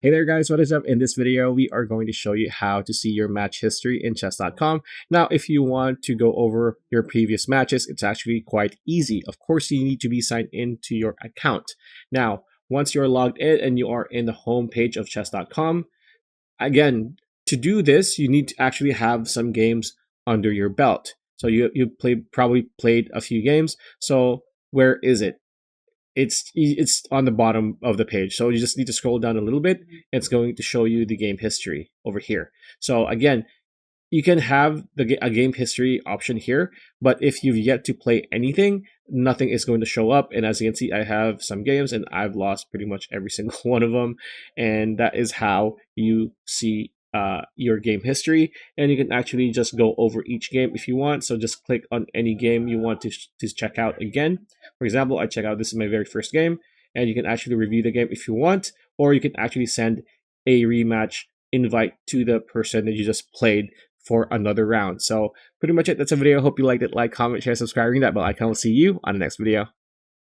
Hey there guys, what is up? In this video, we are going to show you how to see your match history in chess.com. Now, if you want to go over your previous matches, it's actually quite easy. Of course, you need to be signed into your account. Now, once you're logged in and you are in the home page of chess.com, again, to do this, you need to actually have some games under your belt. So you probably played a few games. So where is it? It's on the bottom of the page, so you just need to scroll down a little bit. It's going to show you the game history over here. So again, you can have a game history option here, but if you've yet to play anything, nothing is going to show up. And as you can see, I have some games and I've lost pretty much every single one of them. And that is how you see your game history. And you can actually just go over each game if you want. So just click on any game you want to check out again. For example, I check out, this is my very first game, and you can actually review the game if you want, or you can actually send a rematch invite to the person that you just played for another round. So pretty much it. That's a video. Hope you liked it. Like, comment, share, subscribe, ring that bell icon. We'll see you on the next video.